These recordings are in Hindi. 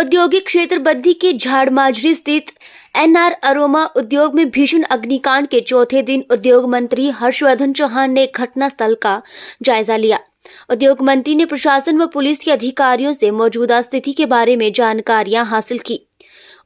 औद्योगिक क्षेत्र बद्दी के झाड़माजरी स्थित एनआर अरोमा उद्योग में भीषण अग्निकांड के चौथे दिन उद्योग मंत्री हर्षवर्धन चौहान ने घटनास्थल का जायजा लिया। उद्योग मंत्री ने प्रशासन व पुलिस के अधिकारियों से मौजूदा स्थिति के बारे में जानकारियां हासिल की।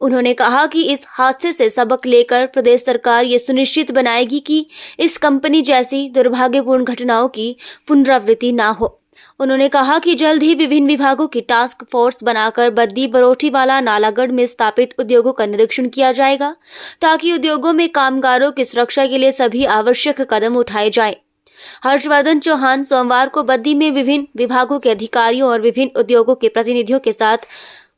उन्होंने कहा कि इस हादसे से सबक लेकर प्रदेश सरकार ये सुनिश्चित बनाएगी कि इस कंपनी जैसी दुर्भाग्यपूर्ण घटनाओं की पुनरावृत्ति न हो। उन्होंने कहा कि जल्द ही विभिन्न विभागों की टास्क फोर्स बनाकर बद्दी, बरोठीवाला, नालागढ़ में स्थापित उद्योगों का निरीक्षण किया जाएगा ताकि उद्योगों में कामगारों की सुरक्षा के लिए सभी आवश्यक कदम उठाए जाएं। हर्षवर्धन चौहान सोमवार को बद्दी में विभिन्न विभागों के अधिकारियों और विभिन्न उद्योगों के प्रतिनिधियों के साथ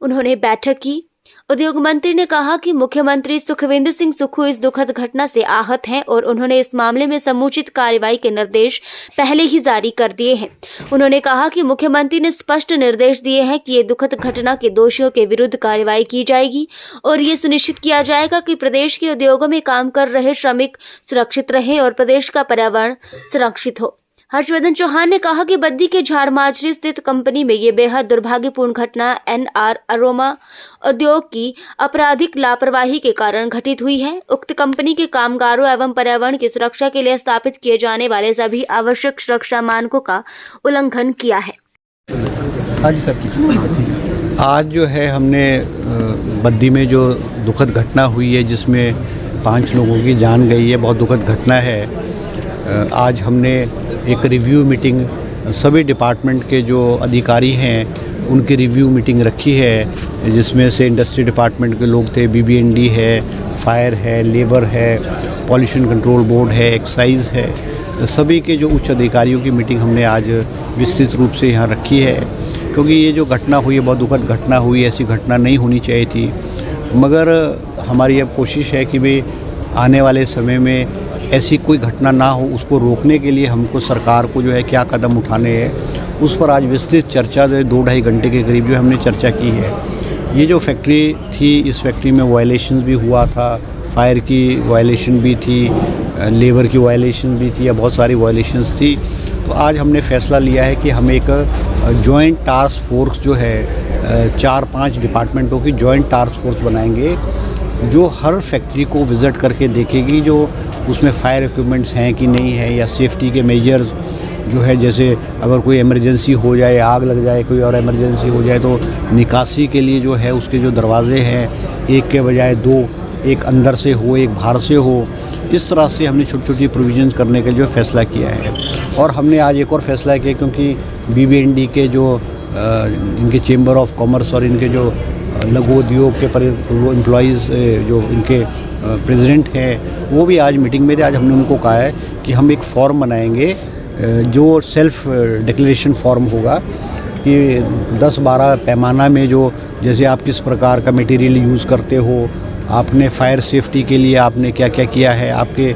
उन्होंने बैठक की। उद्योग मंत्री ने कहा कि मुख्यमंत्री सुखविंदर सिंह सुक्खू इस दुखद घटना से आहत हैं और उन्होंने इस मामले में समुचित कार्रवाई के निर्देश पहले ही जारी कर दिए हैं। उन्होंने कहा कि मुख्यमंत्री ने स्पष्ट निर्देश दिए हैं कि ये दुखद घटना के दोषियों के विरुद्ध कार्रवाई की जाएगी और ये सुनिश्चित किया जाएगा कि प्रदेश के उद्योगों में काम कर रहे श्रमिक सुरक्षित रहें और प्रदेश का पर्यावरण संरक्षित हो। हर्षवर्धन चौहान ने कहा कि बद्दी के झाड़माजरी स्थित कंपनी में ये बेहद दुर्भाग्यपूर्ण घटना एनआर अरोमा उद्योग की आपराधिक लापरवाही के कारण घटित हुई है। उक्त कंपनी के कामगारों एवं पर्यावरण की सुरक्षा के लिए स्थापित किए जाने वाले सभी आवश्यक सुरक्षा मानकों का उल्लंघन किया है। आज जो है हमने बद्दी में जो दुखद घटना हुई है जिसमें 5 लोगों की जान गई है, बहुत दुखद घटना है। आज हमने एक रिव्यू मीटिंग सभी डिपार्टमेंट के जो अधिकारी हैं उनकी रिव्यू मीटिंग रखी है, जिसमें से इंडस्ट्री डिपार्टमेंट के लोग थे, बीबीएनडी है, फायर है, लेबर है, पॉल्यूशन कंट्रोल बोर्ड है, एक्साइज है, सभी के जो उच्च अधिकारियों की मीटिंग हमने आज विस्तृत रूप से यहाँ रखी है। क्योंकि ये जो घटना हुई है बहुत दुखद घटना हुई है, ऐसी घटना नहीं होनी चाहिए थी। मगर हमारी अब कोशिश है कि भाई आने वाले समय में ऐसी कोई घटना ना हो, उसको रोकने के लिए हमको सरकार को जो है क्या कदम उठाने हैं उस पर आज विस्तृत चर्चा 2-2.5 घंटे के करीब जो हमने चर्चा की है। ये जो फैक्ट्री थी, इस फैक्ट्री में वायलेशन भी हुआ था, फायर की वायलेशन भी थी, लेबर की वायलेशन भी थी, या बहुत सारी वायलेशंस थी। तो आज हमने फैसला लिया है कि हम एक जॉइंट टास्क फोर्स जो है 4-5 डिपार्टमेंटों की जॉइंट टास्क फोर्स बनाएंगे जो हर फैक्ट्री को विज़िट करके देखेगी जो उसमें फायर इक्विपमेंट्स हैं कि नहीं है, या सेफ्टी के मेजर्स जो है, जैसे अगर कोई इमरजेंसी हो जाए, आग लग जाए, कोई और इमरजेंसी हो जाए तो निकासी के लिए जो है उसके जो दरवाजे हैं एक के बजाय 2, एक अंदर से हो एक बाहर से हो, इस तरह से हमने छोटी-छोटी प्रोविजंस करने का जो फैसला किया है। और हमने आज एक और फैसला किया क्योंकि बीबीएनडी के जो इनके चेंबर ऑफ कॉमर्स और इनके जो लघु उद्योग के एम्प्लॉइज़ जो इनके प्रेसिडेंट हैं वो भी आज मीटिंग में थे। आज हमने उनको कहा है कि हम एक फॉर्म बनाएंगे जो सेल्फ डिक्लेरेशन फॉर्म होगा कि 10-12 पैमाना में जो जैसे आप किस प्रकार का मटेरियल यूज़ करते हो, आपने फायर सेफ्टी के लिए आपने क्या क्या किया है, आपके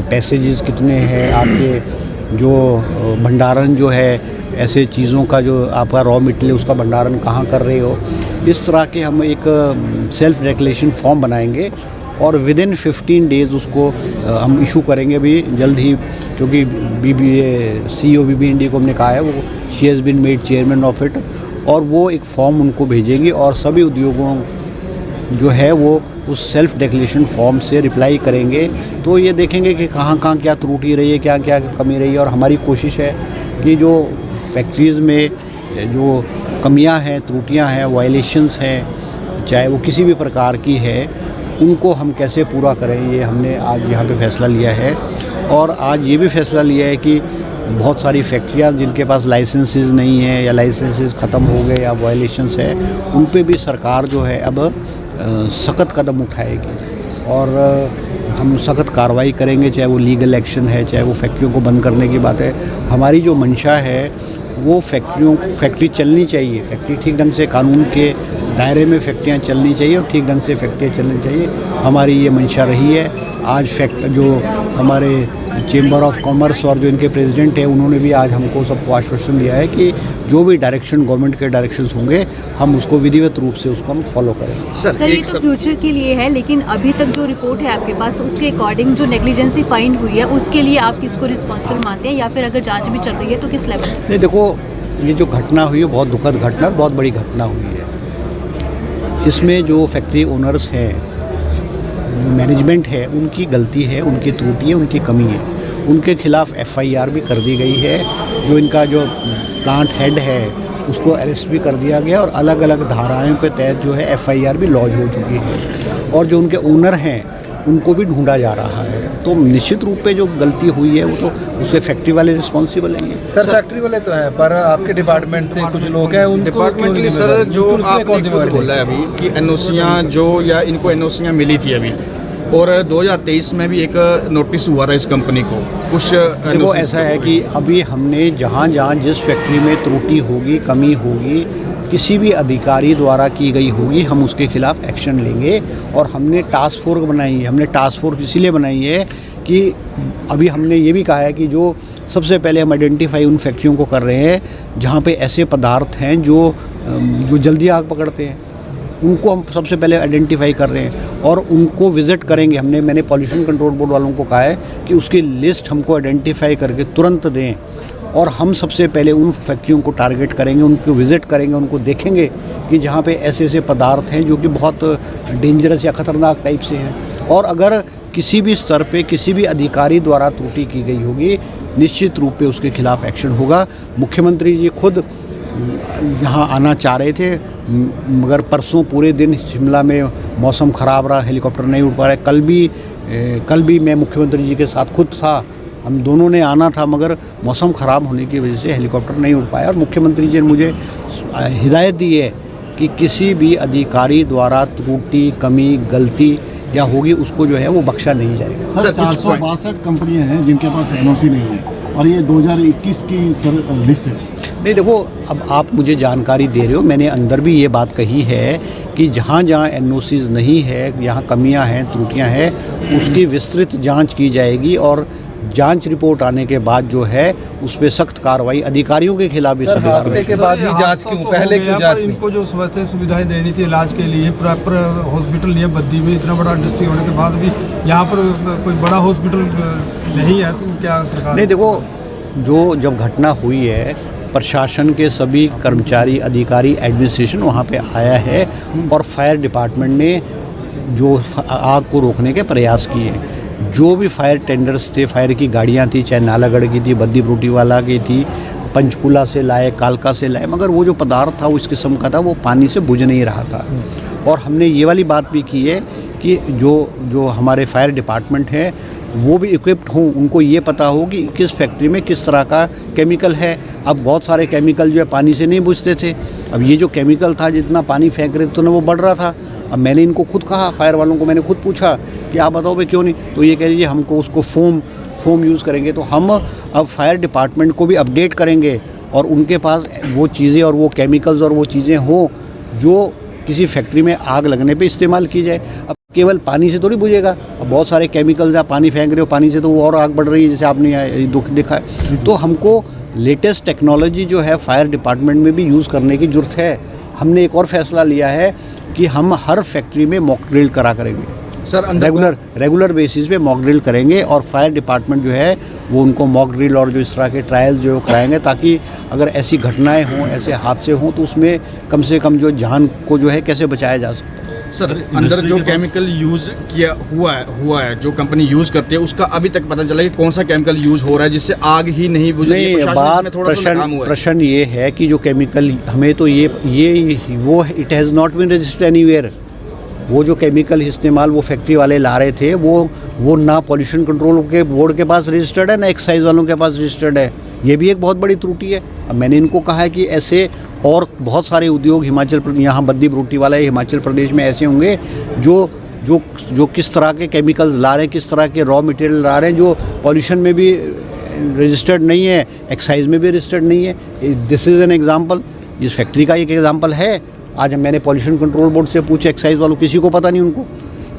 पैसेजेस कितने हैं, आपके जो भंडारण जो है ऐसे चीज़ों का जो आपका रॉ मटेरियल उसका भंडारण कहाँ कर रहे हो, इस तरह के हम एक सेल्फ डिक्लेरेशन फॉर्म बनाएंगे और विदिन 15 डेज़ उसको हम इशू करेंगे अभी जल्द ही। क्योंकि CEO बीबीएनडी को हमने कहा है, वो she has been made chairman of it, और वो एक फॉर्म उनको भेजेंगी और सभी उद्योगों जो है वो उस सेल्फ डिक्लेरेशन फॉर्म से रिप्लाई करेंगे। तो ये देखेंगे कि कहाँ कहाँ क्या त्रुटि रही है, क्या क्या कमी रही है। और हमारी कोशिश है कि जो फैक्ट्रीज़ में जो कमियां हैं, त्रुटियां हैं, वायलेशंस हैं, चाहे वो किसी भी प्रकार की है, उनको हम कैसे पूरा करें, ये हमने आज यहाँ पे फैसला लिया है। और आज ये भी फैसला लिया है कि बहुत सारी फैक्ट्रियाँ जिनके पास लाइसेंसेस नहीं है या लाइसेंसेस ख़त्म हो गए या वायलेशंस है, उन पे भी सरकार जो है अब सख्त कदम उठाएगी और हम सख्त कार्रवाई करेंगे, चाहे वो लीगल एक्शन है, चाहे वो फैक्ट्रियों को बंद करने की बात है। हमारी जो मंशा है वो फैक्ट्री चलनी चाहिए, फैक्ट्री ठीक ढंग से कानून के दायरे में फैक्ट्रियाँ चलनी चाहिए और ठीक ढंग से फैक्ट्रियाँ चलनी चाहिए, हमारी ये मंशा रही है। आज जो हमारे चेंबर ऑफ कॉमर्स और जो इनके प्रेसिडेंट हैं उन्होंने भी आज हमको सबको आश्वासन दिया है कि जो भी डायरेक्शन गवर्नमेंट के डायरेक्शंस होंगे हम उसको विधिवत रूप से उसको हम फॉलो करेंगे। सर ये तो फ्यूचर के लिए है, लेकिन अभी तक जो रिपोर्ट है आपके पास उसके अकॉर्डिंग जो नेग्लिजेंसी फाइंड हुई है उसके लिए आप किसको रिस्पॉन्सिबल मानते हैं, या फिर अगर जाँच भी चल रही है तो किस लेवल? नहीं, देखो ये जो घटना हुई है बहुत दुखद घटना, बहुत बड़ी घटना हुई है। इसमें जो फैक्ट्री ओनर्स हैं, मैनेजमेंट है, उनकी गलती है, उनकी त्रुटि है, उनकी कमी है। उनके खिलाफ FIR भी कर दी गई है। जो इनका जो प्लांट हेड है उसको अरेस्ट भी कर दिया गया और अलग अलग धाराओं के तहत जो है FIR भी लॉन्च हो चुकी है और जो उनके ओनर हैं उनको भी ढूंढा जा रहा है। तो निश्चित रूप पे जो गलती हुई है वो तो उसके फैक्ट्री वाले रिस्पॉन्सिबल हैं। सर फैक्ट्री वाले तो हैं, पर आपके डिपार्टमेंट से कुछ लोग हैं उनको डिपार्टमेंटली सर जो आपने खुद बोला है अभी कि NOCयाँ जो या इनको NOCयाँ मिली थी अभी, और 2023 में भी एक नोटिस हुआ था इस कंपनी को कुछ। देखो ऐसा है कि अभी हमने जहाँ जहाँ जिस फैक्ट्री में त्रुटि होगी, कमी होगी, किसी भी अधिकारी द्वारा की गई होगी, हम उसके खिलाफ एक्शन लेंगे। और हमने टास्क फोर्स बनाई है। हमने टास्क फोर्स इसीलिए बनाई है कि अभी हमने ये भी कहा है कि जो सबसे पहले हम आइडेंटिफाई उन फैक्ट्रियों को कर रहे हैं जहाँ पे ऐसे पदार्थ हैं जो जल्दी आग पकड़ते हैं, उनको हम सबसे पहले आइडेंटिफाई कर रहे हैं और उनको विज़िट करेंगे। मैंने पॉल्यूशन कंट्रोल बोर्ड वालों को कहा है कि उसकी लिस्ट हमको आइडेंटिफाई करके तुरंत दें और हम सबसे पहले उन फैक्ट्रियों को टारगेट करेंगे, उनको विज़िट करेंगे, उनको देखेंगे कि जहाँ पे ऐसे ऐसे पदार्थ हैं जो कि बहुत डेंजरस या ख़तरनाक टाइप से हैं। और अगर किसी भी स्तर पे किसी भी अधिकारी द्वारा त्रुटि की गई होगी, निश्चित रूप पे उसके खिलाफ एक्शन होगा। मुख्यमंत्री जी खुद यहाँ आना चाह रहे थे, मगर परसों पूरे दिन शिमला में मौसम ख़राब रहा, हेलीकॉप्टर नहीं उड़ पा रहे। कल भी मैं मुख्यमंत्री जी के साथ खुद था, हम दोनों ने आना था, मगर मौसम ख़राब होने की वजह से हेलीकॉप्टर नहीं उड़ पाया। और मुख्यमंत्री जी ने मुझे हिदायत दी है कि किसी भी अधिकारी द्वारा त्रुटि, कमी, गलती या होगी उसको जो है वो बख्शा नहीं जाएगा। सर 462 कंपनियां हैं जिनके पास NOC नहीं है और ये 2021 की सर लिस्ट है। नहीं देखो, अब आप मुझे जानकारी दे रहे हो, मैंने अंदर भी ये बात कही है कि जहाँ जहाँ NOCs नहीं है, यहाँ कमियाँ हैं, त्रुटियाँ हैं, उसकी विस्तृत जांच की जाएगी और जांच रिपोर्ट आने के बाद जो है उस पर सख्त कार्रवाई अधिकारियों के खिलाफ भी सख्त कार्रवाई के बाद ही जांच क्यों, पहले क्यों जांच? इनको जो स्वास्थ्य सुविधाएं देनी थी इलाज के लिए, प्रॉपर हॉस्पिटल नहीं है बद्दी में, इतना बड़ा इंडस्ट्री होने के बाद भी यहाँ पर कोई बड़ा हॉस्पिटल नहीं है, तो क्या सरकार? नहीं देखो, जो जब घटना हुई है प्रशासन के सभी कर्मचारी, अधिकारी, एडमिनिस्ट्रेशन वहाँ पे आया है और फायर डिपार्टमेंट ने जो आग को रोकने के प्रयास किए। जो भी फायर टेंडर्स थे, फायर की गाड़ियाँ थी, चाहे नालागढ़ की थी, बद्दी ब्रूटीवाला की थी, पंचकूला से लाए, कालका से लाए, मगर वो जो पदार्थ था वो इस किस्म का था, वो पानी से बुझ नहीं रहा था। और हमने ये वाली बात भी की है कि जो हमारे फायर डिपार्टमेंट है वो भी इक्विप्ड हों, उनको ये पता हो कि किस फैक्ट्री में किस तरह का केमिकल है। अब बहुत सारे केमिकल जो है पानी से नहीं बुझते थे, अब ये जो केमिकल था जितना पानी फेंक रहे थे वो बढ़ रहा था। अब मैंने इनको खुद कहा, फायर वालों को मैंने खुद पूछा कि आप बताओ भाई क्यों नहीं, तो ये कह दीजिए हमको उसको फोम यूज़ करेंगे। तो हम अब फायर डिपार्टमेंट को भी अपडेट करेंगे और उनके पास वो चीज़ें और वो केमिकल्स और वो चीज़ें हों जो किसी फैक्ट्री में आग लगने पे इस्तेमाल की जाए। अब केवल पानी से थोड़ी बुझेगा, अब बहुत सारे केमिकल्स आप पानी फेंक रहे हो, पानी से तो वो और आग बढ़ रही है, जैसे आपने दुख देखा है। तो हमको लेटेस्ट टेक्नोलॉजी जो है फायर डिपार्टमेंट में भी यूज़ करने की ज़रूरत है। हमने एक और फैसला लिया है कि हम हर फैक्ट्री में मॉक ड्रिल करेंगे सर, रेगुलर बेसिस पे मॉक ड्रिल करेंगे और फायर डिपार्टमेंट जो है वो उनको मॉक ड्रिल और जो इस तरह के ट्रायल जो कराएंगे, ताकि अगर ऐसी घटनाएं हों, ऐसे हादसे हों, तो उसमें कम से कम जो जान को जो है कैसे बचाया जा सकता है। सर अंदर जो केमिकल यूज़ किया हुआ है जो कंपनी यूज़ करती है, उसका अभी तक पता चला कि कौन सा केमिकल यूज़ हो रहा है जिससे आग ही नहीं बुझ रही है? बात प्रश्न ये है कि जो केमिकल हमें तो वो it has not been registered anywhere. वो जो केमिकल इस्तेमाल वो फैक्ट्री वाले ला रहे थे वो ना पॉल्यूशन कंट्रोल के बोर्ड के पास रजिस्टर्ड है, ना एक्साइज वालों के पास रजिस्टर्ड है। ये भी एक बहुत बड़ी त्रुटि है। अब मैंने इनको कहा है कि ऐसे और बहुत सारे उद्योग यहाँ बद्दी ब्रूटी वाला हिमाचल प्रदेश में ऐसे होंगे जो किस तरह के केमिकल्स ला रहे हैं, किस तरह के रॉ मटेरियल ला रहे हैं जो पॉल्यूशन में भी रजिस्टर्ड नहीं है, एक्साइज में भी रजिस्टर्ड नहीं है। दिस इज़ एन एग्जाम्पल, इस फैक्ट्री का एक एग्जाम्पल है। आज मैंने पॉल्यूशन कंट्रोल बोर्ड से पूछा, एक्साइज वालों किसी को पता नहीं, उनको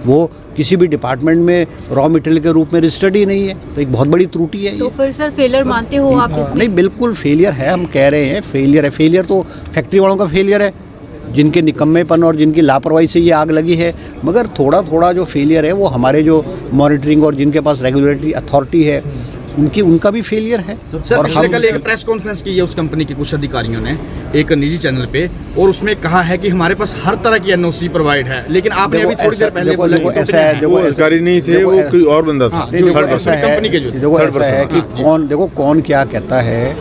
वो किसी भी डिपार्टमेंट में रॉ मटेरियल के रूप में रजिस्टर्ड ही नहीं है, तो एक बहुत बड़ी त्रुटि है। तो फिर सर फेलियर मानते हो आप इसमें? नहीं, बिल्कुल फेलियर है, हम कह रहे हैं फेलियर है। फेलियर तो फैक्ट्री वालों का फेलियर है, जिनके निकम्मेपन और जिनकी लापरवाही से ये आग लगी है। मगर थोड़ा थोड़ा जो फेलियर है वो हमारे जो मॉनिटरिंग और जिनके पास रेगुलेटरी अथॉरिटी है उनका भी फेलियर है। सर और पिछले हम कल एक प्रेस कॉन्फ्रेंस की है उस कंपनी के कुछ अधिकारियों ने एक निजी चैनल पे, और उसमें कहा है कि हमारे पास हर तरह की एनओसी प्रोवाइड है, लेकिन आपने देखो अभी थोड़ी देर पहले देखो बोला देखो कि ऐसा है, कंपनी देखो वो अधिकारी नहीं थे, वो कोई और बंदा था। हाँ, नहीं, देखो थर्ड ऐसा पर्सन है, कंपनी के जो देखो ऐसा है कि कौन क्या कहता है,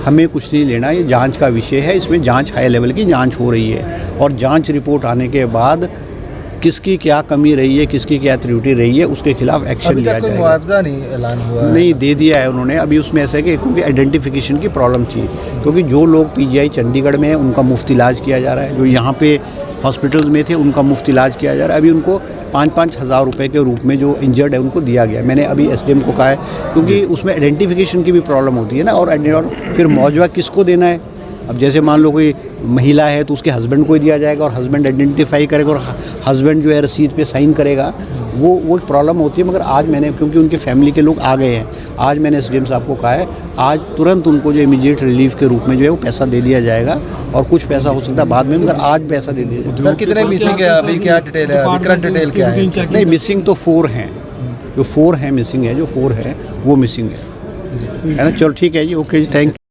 हमें कुछ नहीं लेना, ये जांच का विषय है। इसमें जांच हाई लेवल की जांच हो रही है, और जांच रिपोर्ट आने के बाद किसकी क्या कमी रही है, किसकी क्या त्रुटि रही है, उसके खिलाफ एक्शन अभी लिया तक कोई जाएगा। मुआवजा नहीं ऐलान हुआ है। नहीं दे दिया है उन्होंने। अभी उसमें ऐसा है कि क्योंकि आइडेंटिफिकेशन की प्रॉब्लम थी, क्योंकि जो लोग पीजीआई चंडीगढ़ में हैं उनका मुफ्त इलाज किया जा रहा है, जो यहाँ पे हॉस्पिटल्स में थे उनका मुफ्त इलाज किया जा रहा है। अभी उनको 5-5 हज़ार रुपये के रूप में जो इंजर्ड है उनको दिया गया। मैंने अभी एसडीएम को कहा है, क्योंकि उसमें आइडेंटिफिकेशन की भी प्रॉब्लम होती है ना, और फिर मुआवजा किसको देना है। अब जैसे मान लो कोई महिला है तो उसके हस्बैंड को ही दिया जाएगा, और हस्बैंड आइडेंटिफाई करेगा और हस्बैंड जो है रसीद पे साइन करेगा, वो एक प्रॉब्लम होती है। मगर आज मैंने, क्योंकि उनके फैमिली के लोग आ गए हैं, आज मैंने एसडीएम साहब को कहा है आज तुरंत उनको जो इमीडिएट रिलीफ के रूप में जो है वो पैसा दे दिया जाएगा, और कुछ पैसा हो सकता है बाद में, मगर आज पैसा दे दिया जाएगा। सर कितने मिसिंग है अभी, क्या डिटेल है अभी, करंट डिटेल क्या है? नहीं, मिसिंग तो 4 हैं, जो 4 हैं मिसिंग है, जो 4 है वो मिसिंग है ना। चलो ठीक है जी, ओके जी, थैंक यू।